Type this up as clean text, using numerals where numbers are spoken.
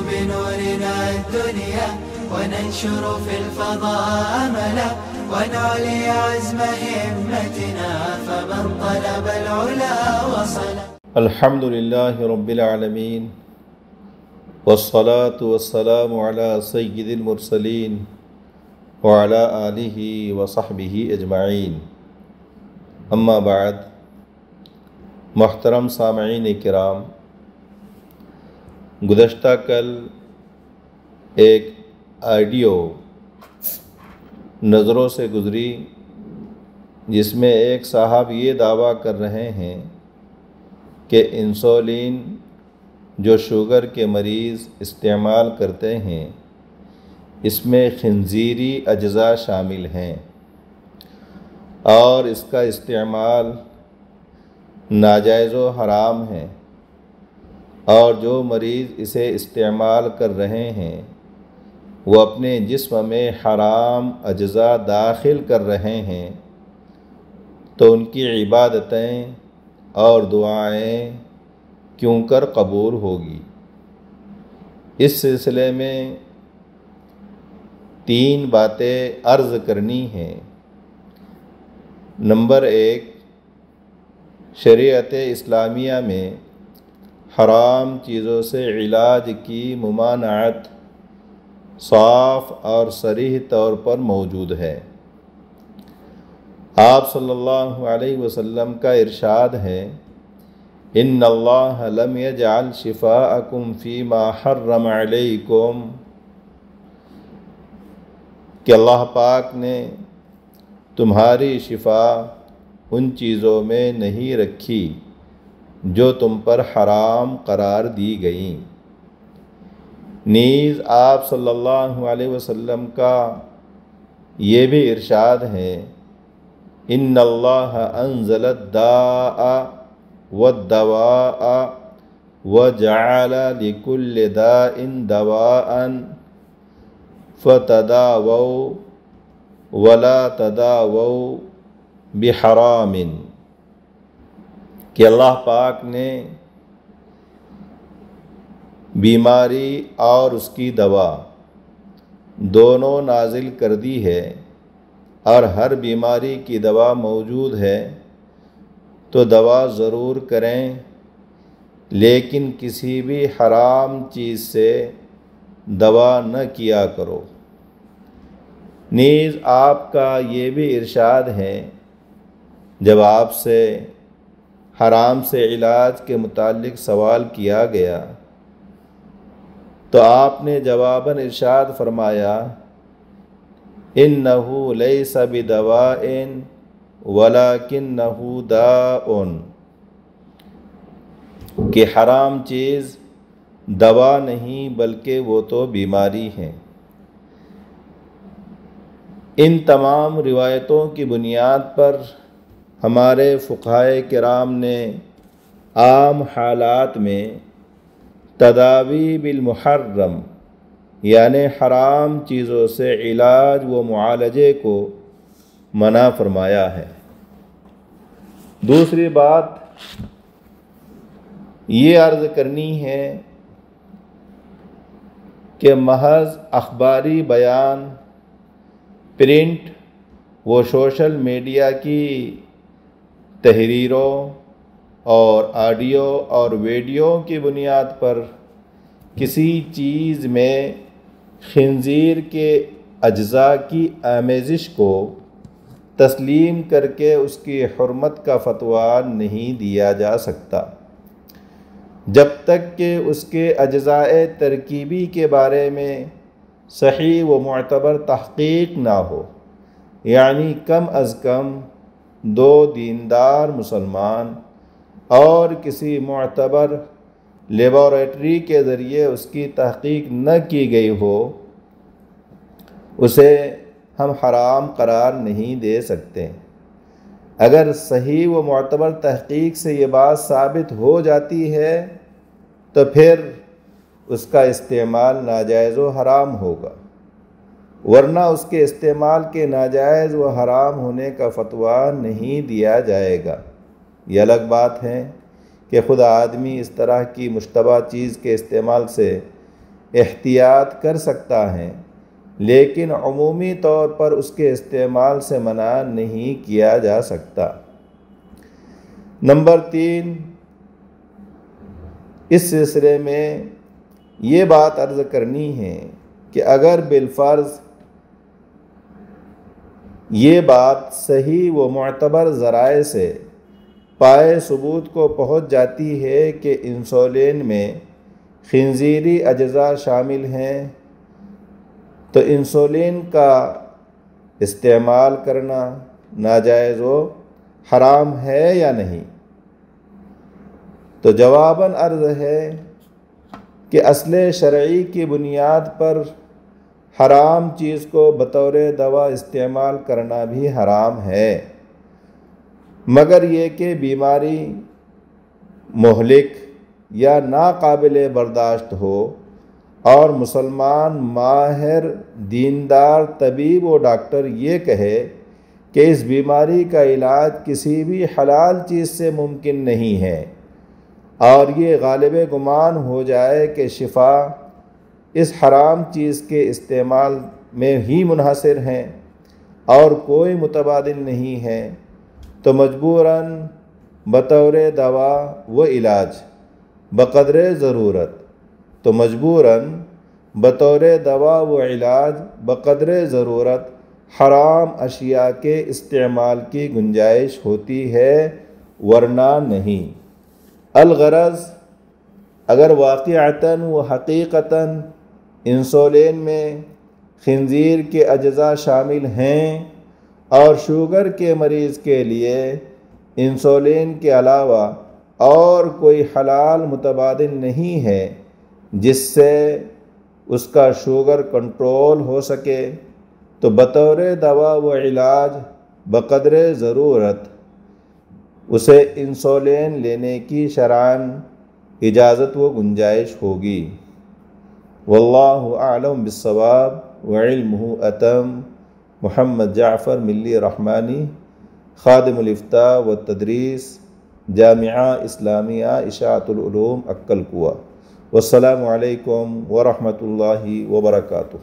بنورنا الدنيا وننشر في الفضاء أملا ونعلي عزم همتنا فمن طلب العلا وصل. الحمد لله رب العالمين والصلاة والسلام على سيد المرسلين وعلى آله وصحبه اجمعین. اما بعد، محترم سامعین کرام، گزشتہ کل ایک آڈیو نظروں سے گزری جس میں ایک صاحب یہ دعویٰ کر رہے ہیں کہ انسولین جو شوگر کے مریض استعمال کرتے ہیں اس میں خنزیری اجزاء شامل ہیں اور اس کا استعمال ناجائز و حرام ہے، اور جو مریض اسے استعمال کر رہے ہیں وہ اپنے جسم میں حرام اجزاء داخل کر رہے ہیں، تو ان کی عبادتیں اور دعائیں کیوں کر قبول ہوگی؟ اس سلسلے میں 3 باتیں عرض کرنی ہیں. نمبر 1، شریعت اسلامیہ میں حرام چیزوں سے علاج کی ممانعت صاف اور صریح طور پر موجود ہے. آپ صلی اللہ علیہ وسلم کا ارشاد ہے، ان اللہ لم یجعل شفاءکم فیما حرم علیکم، کہ اللہ پاک نے تمہاری شفا ان چیزوں میں نہیں رکھی جو تم پر حرام قرار دی گئیں. نیز آپ صلی اللہ علیہ وسلم کا یہ بھی ارشاد ہے، ان اللہ انزل الداء والدواء وجعل لكل داء دواء فتداووا ولا تداووا بحرام، کہ اللہ پاک نے بیماری اور اس کی دوا دونوں نازل کر دی ہے، اور ہر بیماری کی دوا موجود ہے تو دوا ضرور کریں، لیکن کسی بھی حرام چیز سے دوا نہ کیا کرو. نیز آپ کا یہ بھی ارشاد ہے، جب آپ سے حرام سے علاج کے متعلق سوال کیا گیا تو آپ نے جواباً ارشاد فرمایا، انہ لیس بدواء ولکنہ داء، کہ حرام چیز دوا نہیں بلکہ وہ تو بیماری ہے. ان تمام روایتوں کی بنیاد پر ہمارے فقہائے کرام نے عام حالات میں تداوی بالمحرم یعنی حرام چیزوں سے علاج و معالجے کو منع فرمایا ہے. دوسری بات یہ عرض کرنی ہے کہ محض اخباری بیان، پرنٹ و سوشل میڈیا کی تحریروں اور آڈیو اور ویڈیو کی بنیاد پر کسی چیز میں خنزیر کے اجزاء کی آمیزش کو تسلیم کر کے اس کی حرمت کا فتویٰ نہیں دیا جا سکتا جب تک کہ اس کے اجزاء ترکیبی کے بارے میں صحیح و معتبر تحقیق نہ ہو. یعنی کم از کم 2 دیندار مسلمان اور کسی معتبر لیبارٹری کے ذریعے اس کی تحقیق نہ کی گئی ہو، اسے ہم حرام قرار نہیں دے سکتے. اگر صحیح و معتبر تحقیق سے یہ بات ثابت ہو جاتی ہے تو پھر اس کا استعمال ناجائز و حرام ہوگا، ورنہ اس کے استعمال کے ناجائز و حرام ہونے کا فتویٰ نہیں دیا جائے گا. یہ الگ بات ہے کہ خود آدمی اس طرح کی مشتبہ چیز کے استعمال سے احتیاط کر سکتا ہے، لیکن عمومی طور پر اس کے استعمال سے منع نہیں کیا جا سکتا۔ نمبر 3، اس سلسلے میں یہ بات عرض کرنی ہے کہ اگر بالفرض یہ بات صحیح و معتبر ذرائع سے پائے ثبوت کو پہنچ جاتی ہے کہ انسولین میں خنزیری اجزاء شامل ہیں، تو انسولین کا استعمال کرنا ناجائز و حرام ہے یا نہیں؟ تو جواباً عرض ہے کہ اصل شرعی کی بنیاد پر حرام چیز کو بطور دوا استعمال کرنا بھی حرام ہے، مگر یہ کہ بیماری مہلک یا ناقابل برداشت ہو اور مسلمان ماہر دیندار طبیب و ڈاکٹر یہ کہے کہ اس بیماری کا علاج کسی بھی حلال چیز سے ممکن نہیں ہے، اور یہ غالب گمان ہو جائے کہ شفا اس حرام چیز کے استعمال میں ہی منحصر ہیں اور کوئی متبادل نہیں ہے، تو مجبوراً بطور دوا و علاج بقدر ضرورت حرام اشیاء کے استعمال کی گنجائش ہوتی ہے، ورنہ نہیں۔ الغرض، اگر واقعتاً و حقیقتاً انسولین میں خنزیر کے اجزاء شامل ہیں اور شوگر کے مریض کے لیے انسولین کے علاوہ اور کوئی حلال متبادل نہیں ہے جس سے اس کا شوگر کنٹرول ہو سکے، تو بطور دوا و علاج بقدر ضرورت اسے انسولین لینے کی شرعاً اجازت و گنجائش ہوگی۔ واللہ اعلم بالصواب وعلمہ اتم۔ محمد جعفر ملی رحمانی، خادم الافتاء والتدریس، جامعہ اسلامیہ اشاعۃ العلوم، عکل کوہ۔ والسلام علیکم ورحمۃ اللہ وبرکاتہ۔